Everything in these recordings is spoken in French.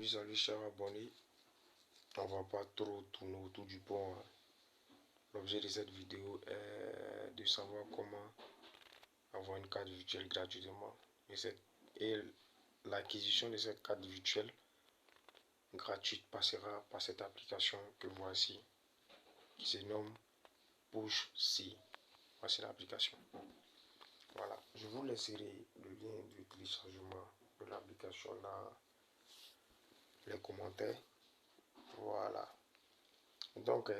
Salut chers abonnés. On va pas trop tourner autour du pot, hein. L'objet de cette vidéo est de savoir comment avoir une carte virtuelle gratuitement. Et l'acquisition de cette carte virtuelle gratuite passera par cette application que voici, qui se nomme Push-C. Voici l'application. Voilà, je vous laisserai le lien de téléchargement de l'application dans les commentaires. Voilà. Donc,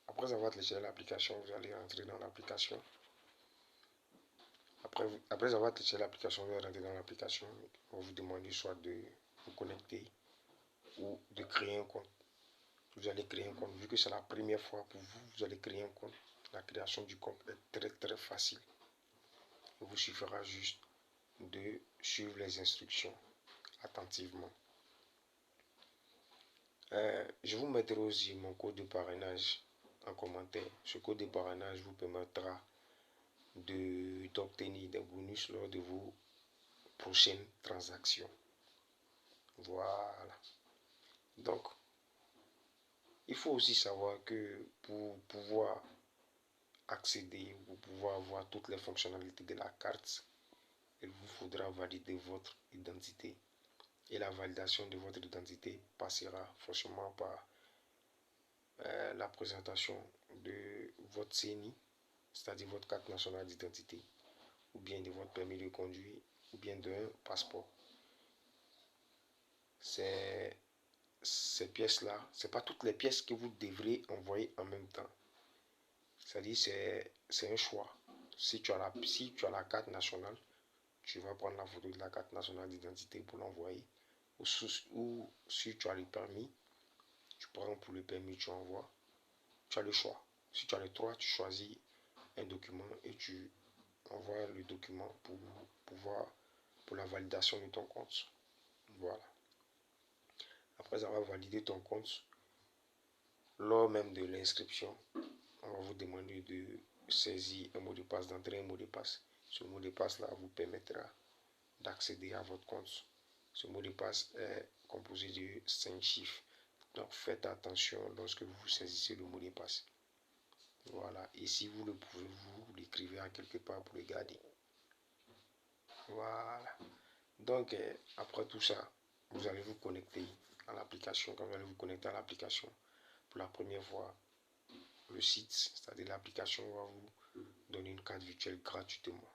après avoir téléchargé l'application, vous allez rentrer dans l'application. Après avoir téléchargé l'application, vous allez rentrer dans l'application. On va vous demander soit de vous connecter ou de créer un compte. Vous allez créer un compte. Vu que c'est la première fois pour vous, vous allez créer un compte. La création du compte est très facile. Il vous suffira juste de suivre les instructions attentivement. Je vous mettrai aussi mon code de parrainage en commentaire. Ce code de parrainage vous permettra d'obtenir des bonus lors de vos prochaines transactions. Voilà. Donc, il faut aussi savoir que pour pouvoir accéder, pour pouvoir avoir toutes les fonctionnalités de la carte, il vous faudra valider votre identité. Et la validation de votre identité passera forcément par la présentation de votre CNI, c'est-à-dire votre carte nationale d'identité, ou bien de votre permis de conduire, ou bien d'un passeport. Ces pièces-là, c'est pas toutes les pièces que vous devrez envoyer en même temps. C'est-à-dire c'est un choix. Si tu as la carte nationale, tu vas prendre la photo de la carte nationale d'identité pour l'envoyer. Ou si tu as le permis, tu prends pour le permis, tu envoies. Tu as le choix. Si tu as les trois, tu choisis un document et tu envoies le document pour la validation de ton compte. Voilà. Après avoir validé ton compte, lors même de l'inscription, on va vous demander de saisir un mot de passe, d'entrer un mot de passe. Ce mot de passe là vous permettra d'accéder à votre compte. Ce mot de passe est composé de 5 chiffres. Donc faites attention lorsque vous saisissez le mot de passe. Voilà. Et si vous le pouvez, vous l'écrivez à quelque part pour le garder. Voilà. Donc après tout ça, vous allez vous connecter à l'application. Quand vous allez vous connecter à l'application, pour la première fois, le site, c'est-à-dire l'application, va vous donner une carte virtuelle gratuitement.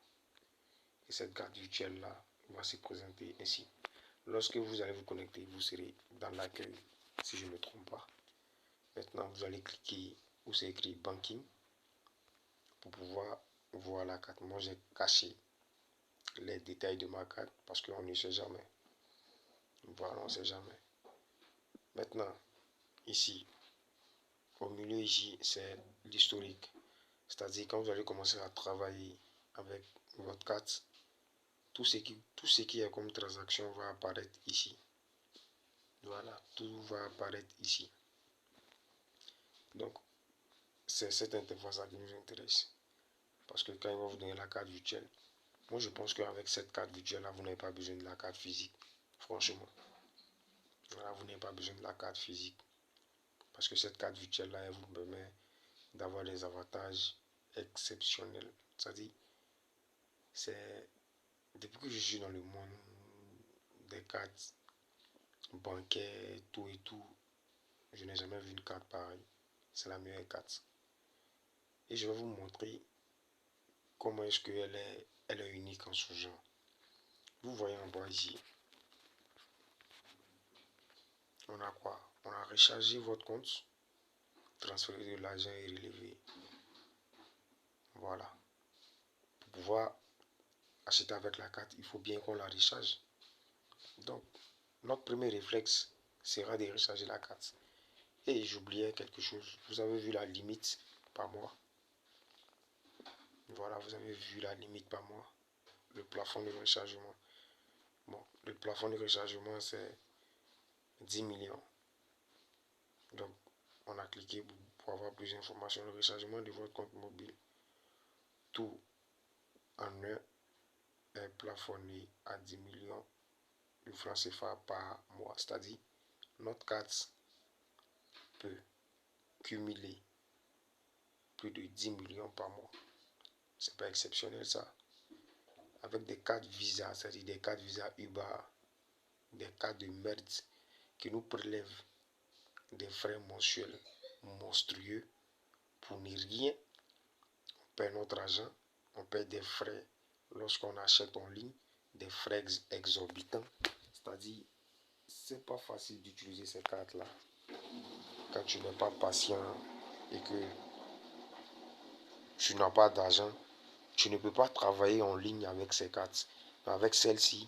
Et cette carte virtuelle là va se présenter ainsi. Lorsque vous allez vous connecter, vous serez dans l'accueil, si je ne me trompe pas. Maintenant, vous allez cliquer où c'est écrit banking pour pouvoir voir la carte. Moi, j'ai caché les détails de ma carte parce qu'on ne sait jamais. Voilà, on ne sait jamais. Maintenant, ici, au milieu ici, c'est l'historique. C'est-à-dire quand vous allez commencer à travailler avec votre carte, tout ce qui est comme transaction va apparaître ici. Voilà, tout va apparaître ici. Donc, c'est cette interface qui nous intéresse. Parce que quand il va vous donner la carte virtuelle, moi je pense qu'avec cette carte virtuelle là, vous n'avez pas besoin de la carte physique. Franchement. Voilà, vous n'avez pas besoin de la carte physique. Parce que cette carte virtuelle là, elle vous permet d'avoir des avantages exceptionnels. C'est-à-dire, c'est depuis que je suis dans le monde des cartes bancaires, tout et tout, je n'ai jamais vu une carte pareille. C'est la meilleure carte. Et je vais vous montrer comment est-ce qu'elle est unique en ce genre. Vous voyez en bas ici, on a quoi? On a rechargé votre compte, transféré de l'argent et relevé. Voilà. Pour pouvoir acheter avec la carte, il faut bien qu'on la recharge. Donc, notre premier réflexe sera de recharger la carte. Et j'oubliais quelque chose. Vous avez vu la limite par mois. Voilà, vous avez vu la limite par mois. Le plafond de rechargement. Bon, le plafond de rechargement, c'est 10 millions. Donc, on a cliqué pour avoir plus d'informations. Le rechargement de votre compte mobile, tout en un, est plafonné à 10 millions de francs CFA par mois. C'est-à-dire, notre carte peut cumuler plus de 10 millions par mois. C'est pas exceptionnel ça. Avec des cartes Visa, c'est-à-dire des cartes Visa UBA, des cartes de merde qui nous prélèvent des frais mensuels monstrueux pour ne rien. On perd notre argent, on perd des frais lorsqu'on achète en ligne, des frais exorbitants. C'est-à-dire, c'est pas facile d'utiliser ces cartes-là quand tu n'es pas patient et que tu n'as pas d'argent. Tu ne peux pas travailler en ligne avec ces cartes. Mais avec celle-ci,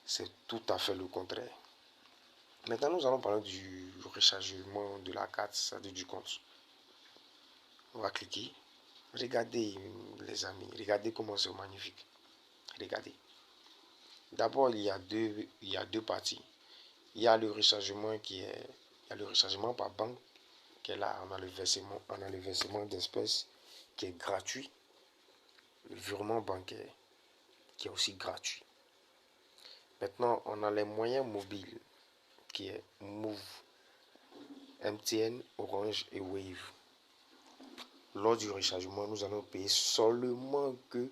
c'est tout à fait le contraire. Maintenant, nous allons parler du rechargement de la carte, c'est-à-dire du compte. On va cliquer. Regardez, les amis, regardez comment c'est magnifique. Regardez. D'abord, il y a deux parties. Il y a le rechargement le rechargement par banque qui est là. On a le versement d'espèces qui est gratuit. Le virement bancaire qui est aussi gratuit. Maintenant, on a les moyens mobiles qui est Move, MTN, Orange et Wave. Lors du rechargement, nous allons payer seulement que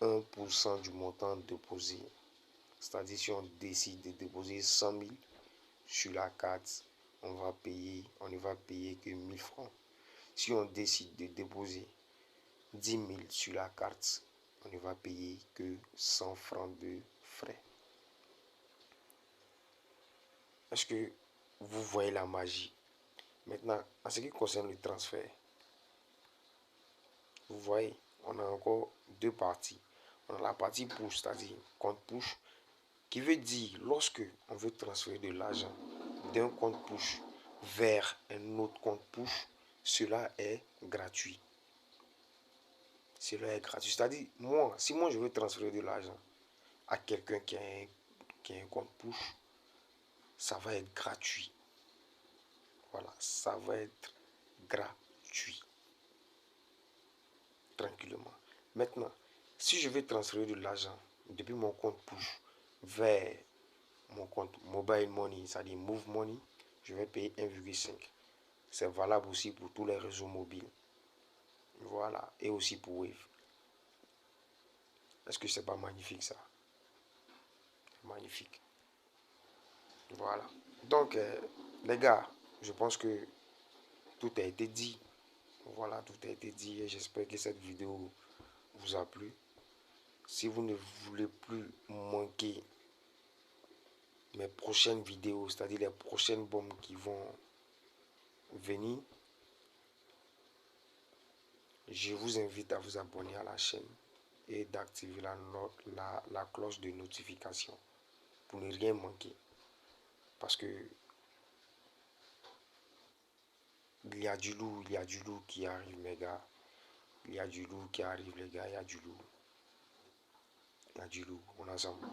1% du montant déposé. C'est-à-dire, si on décide de déposer 100 000 sur la carte, on ne va payer que 1000 francs. Si on décide de déposer 10 000 sur la carte, on ne va payer que 100 francs de frais. Est-ce que vous voyez la magie? Maintenant, en ce qui concerne le transfert, vous voyez, on a encore deux parties. On a la partie push, c'est-à-dire compte push, qui veut dire lorsque on veut transférer de l'argent d'un compte push vers un autre compte push, cela est gratuit. Cela est gratuit. C'est-à-dire, si moi je veux transférer de l'argent à quelqu'un qui a un compte push, ça va être gratuit. Voilà, ça va être gratuit. Tranquillement. Maintenant, si je veux transférer de l'argent depuis mon compte push vers mon compte mobile money, c'est-à-dire Move Money, je vais payer 1,5. C'est valable aussi pour tous les réseaux mobiles. Voilà, et aussi pour Wave. Est-ce que c'est pas magnifique ça? Magnifique. Voilà. Donc, les gars, je pense que tout a été dit. Voilà, tout a été dit et j'espère que cette vidéo vous a plu. Si vous ne voulez plus manquer mes prochaines vidéos, c'est-à-dire les prochaines bombes qui vont venir, je vous invite à vous abonner à la chaîne et d'activer la cloche de notification pour ne rien manquer. Parce que il y a du lourd qui arrive, mes gars. Il y a du lourd qui arrive, les gars. Il y a du lourd. Il y a du lourd. On ensemble.